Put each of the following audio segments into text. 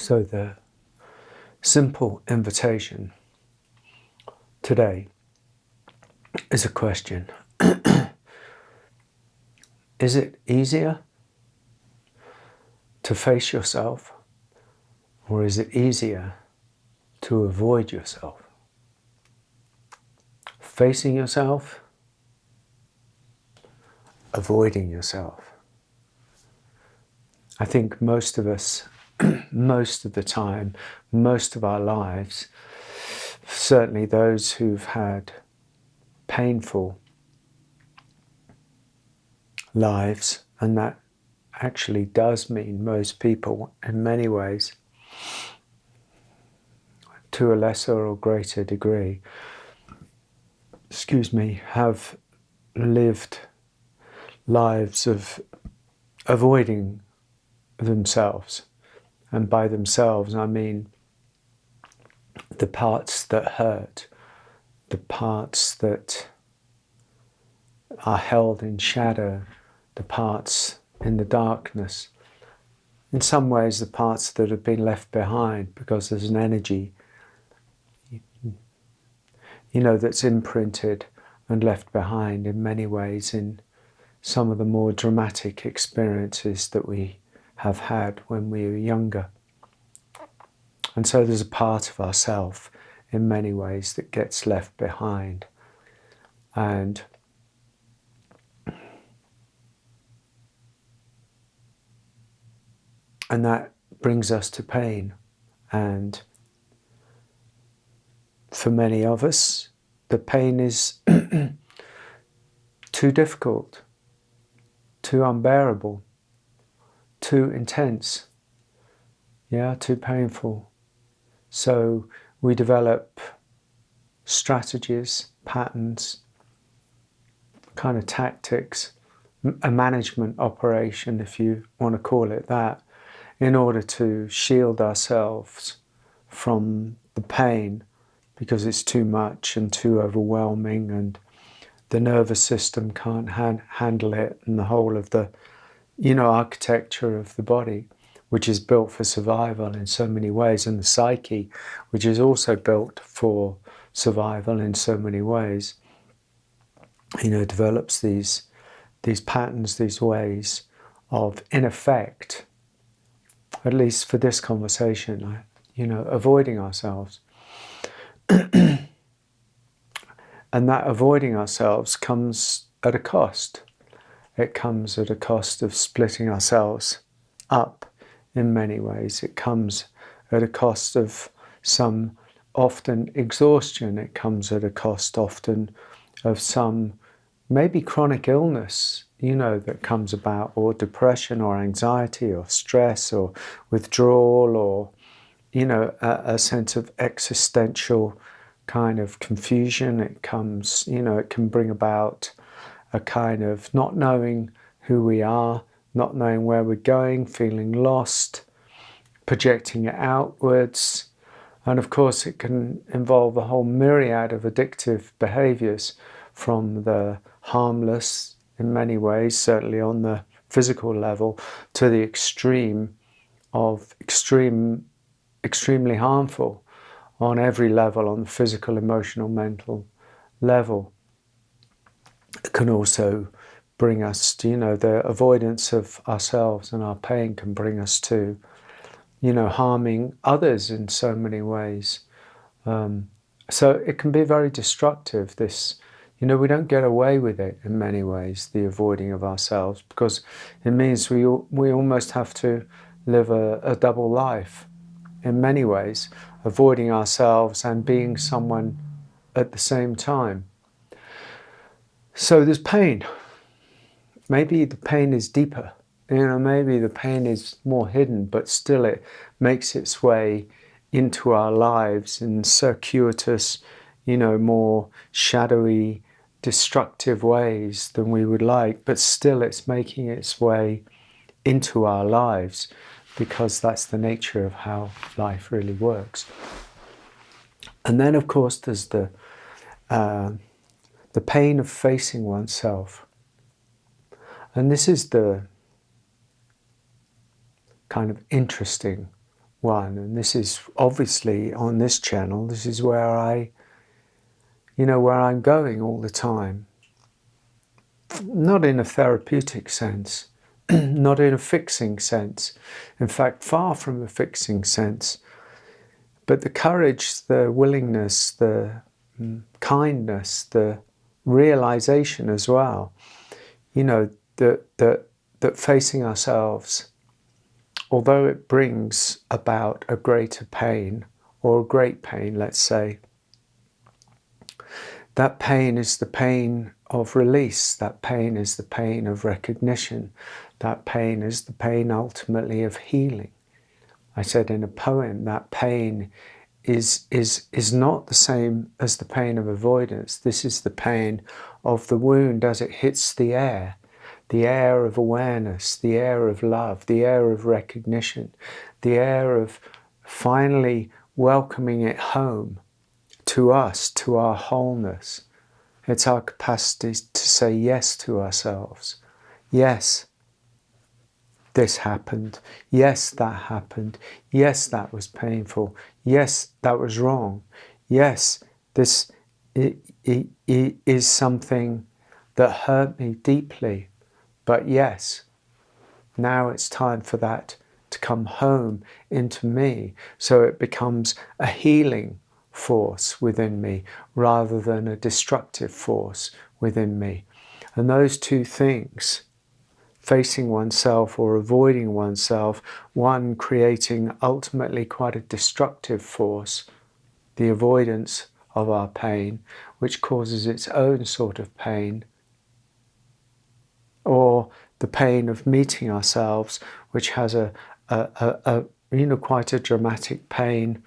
So the simple invitation today is a question. Is it easier to face yourself, or is it easier to avoid yourself? Facing yourself, avoiding yourself. I think most of us, most of the time, most of our lives, certainly those who've had painful lives, and that actually does mean most people in many ways, to a lesser or greater degree, have lived lives of avoiding themselves. And by themselves, I mean the parts that hurt, the parts that are held in shadow, the parts in the darkness. In some ways, the parts that have been left behind, because there's an energy, that's imprinted and left behind in many ways in some of the more dramatic experiences that we have had when we were younger. And so there's a part of ourself in many ways that gets left behind. And that brings us to pain. And for many of us, the pain is too difficult, too unbearable, too intense, too painful. So we develop strategies, patterns, kind of tactics, a management operation, if you want to call it that, in order to shield ourselves from the pain, because it's too much and too overwhelming, and the nervous system can't handle it, and the whole of the architecture of the body, which is built for survival in so many ways, and the psyche, which is also built for survival in so many ways, develops these patterns, these ways of, in effect, at least for this conversation, avoiding ourselves. And that avoiding ourselves comes at a cost. It comes at a cost of splitting ourselves up in many ways. It comes at a cost of some often exhaustion. It comes at a cost often of some maybe chronic illness, that comes about, or depression or anxiety or stress or withdrawal, or, a sense of existential kind of confusion. It comes, it can bring about a kind of not knowing who we are, not knowing where we're going, feeling lost, projecting it outwards. And of course, it can involve a whole myriad of addictive behaviors, from the harmless in many ways, certainly on the physical level, to the extreme of extremely harmful on every level, on the physical, emotional, mental level. It can also bring us to, the avoidance of ourselves and our pain can bring us to, harming others in so many ways. So it can be very destructive, this, we don't get away with it in many ways, the avoiding of ourselves, because it means we almost have to live a double life in many ways, avoiding ourselves and being someone at the same time. So there's pain. Maybe the pain is deeper. Maybe the pain is more hidden, but still it makes its way into our lives in circuitous, more shadowy, destructive ways than we would like. But still it's making its way into our lives, because that's the nature of how life really works. And then, of course, there's the pain of facing oneself. And this is the kind of interesting one. And this is obviously on this channel, this is where where I'm going all the time. Not in a therapeutic sense, not in a fixing sense. In fact, far from a fixing sense. But the courage, the willingness, the kindness, the realization as well, that facing ourselves, although it brings about a greater pain, or a great pain, let's say, that pain is the pain of release, that pain is the pain of recognition, that pain is the pain ultimately of healing. I said in a poem that pain is not the same as the pain of avoidance. This is the pain of the wound as it hits the air of awareness, the air of love, the air of recognition, the air of finally welcoming it home to us, to our wholeness. It's our capacity to say yes to ourselves. Yes, this happened. Yes, that happened. Yes, that was painful. Yes, that was wrong. Yes, this is something that hurt me deeply. But yes, now it's time for that to come home into me, so it becomes a healing force within me rather than a destructive force within me. And those two things, facing oneself or avoiding oneself, one creating ultimately quite a destructive force, the avoidance of our pain, which causes its own sort of pain, or the pain of meeting ourselves, which has a quite a dramatic pain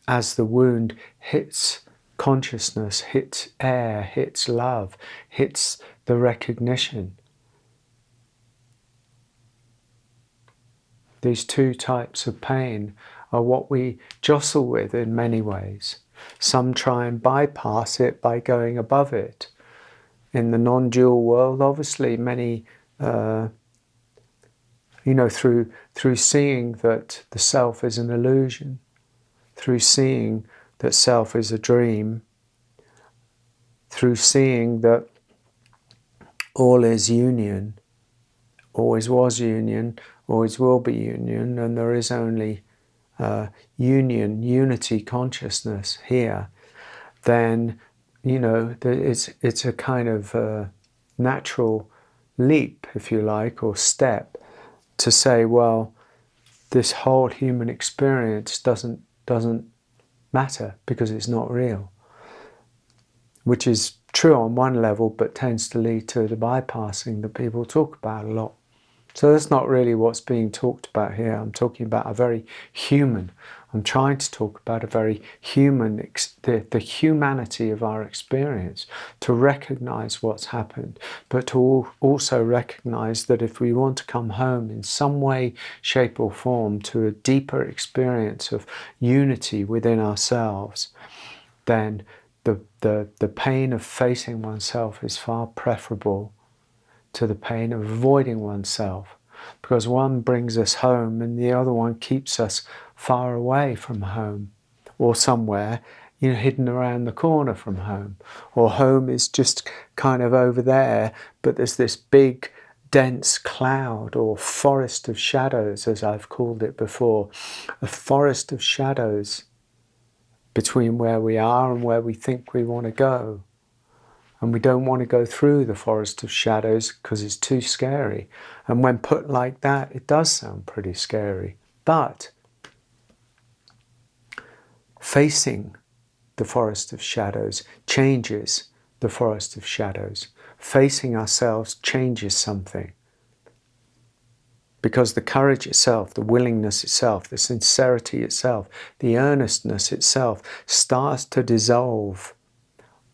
as the wound hits consciousness, hits air, hits love, hits the recognition. These two types of pain are what we jostle with in many ways. Some try and bypass it by going above it. In the non-dual world, obviously, many, through seeing that the self is an illusion, through seeing that self is a dream, through seeing that all is union, always was union, always will be union, and there is only unity consciousness here, then it's a kind of natural leap, if you like, or step to say, well, this whole human experience doesn't matter because it's not real, which is true on one level, but tends to lead to the bypassing that people talk about a lot. So that's not really what's being talked about here. I'm talking about a very human. I'm trying to talk about a very human, the humanity of our experience, to recognize what's happened, but to also recognize that if we want to come home in some way, shape or form to a deeper experience of unity within ourselves, then the pain of facing oneself is far preferable to the pain of avoiding oneself, because one brings us home and the other one keeps us far away from home, or somewhere hidden around the corner from home, or home is just kind of over there, but there's this big dense cloud or forest of shadows, as I've called it before, a forest of shadows between where we are and where we think we want to go. And we don't want to go through the forest of shadows because it's too scary. And when put like that, it does sound pretty scary. But facing the forest of shadows changes the forest of shadows. Facing ourselves changes something. Because the courage itself, the willingness itself, the sincerity itself, the earnestness itself starts to dissolve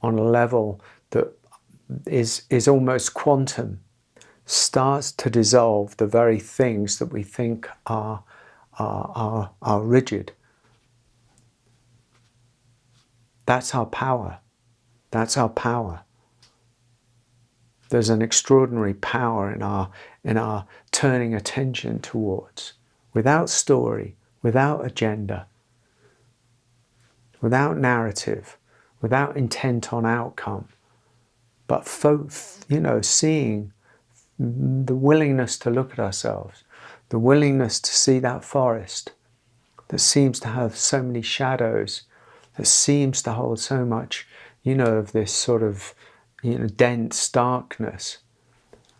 on a level that is almost quantum, starts to dissolve the very things that we think are rigid. That's our power. That's our power. There's an extraordinary power in our turning attention towards, without story, without agenda, without narrative, without intent on outcome, but seeing the willingness to look at ourselves, the willingness to see that forest that seems to have so many shadows, that seems to hold so much, of this sort of, dense darkness.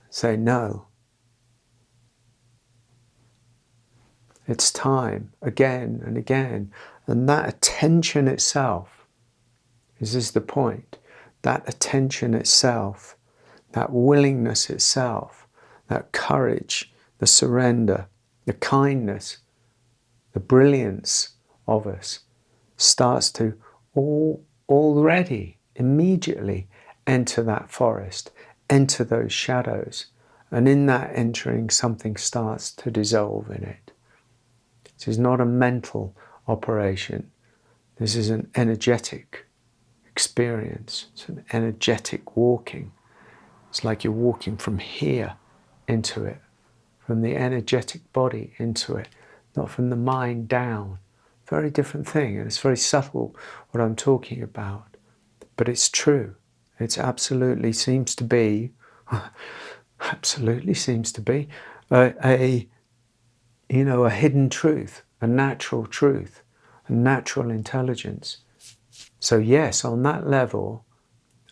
Say, no. It's time, again and again. And that attention itself, this is the point, that attention itself, that willingness itself, that courage, the surrender, the kindness, the brilliance of us starts to already, immediately enter that forest, enter those shadows. And in that entering, something starts to dissolve in it. This is not a mental operation. This is an energetic experience. It's an energetic walking. It's like you're walking from here into it, from the energetic body into it, not from the mind down. Very different thing, and it's very subtle what I'm talking about. But it's true. It absolutely seems to be, a hidden truth, a natural truth, a natural intelligence. So yes, on that level,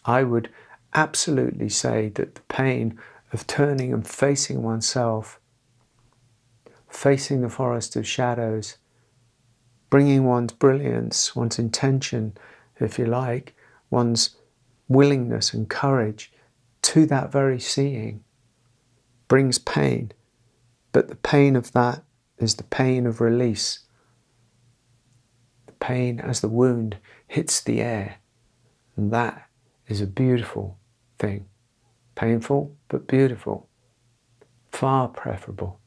I would absolutely say that the pain of turning and facing oneself, facing the forest of shadows, bringing one's brilliance, one's intention, if you like, one's willingness and courage to that very seeing, brings pain. But the pain of that is the pain of release. The pain as the wound hits the air. And that is a beautiful thing. Painful, but beautiful. Far preferable.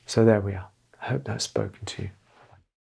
So there we are. I hope that's spoken to you.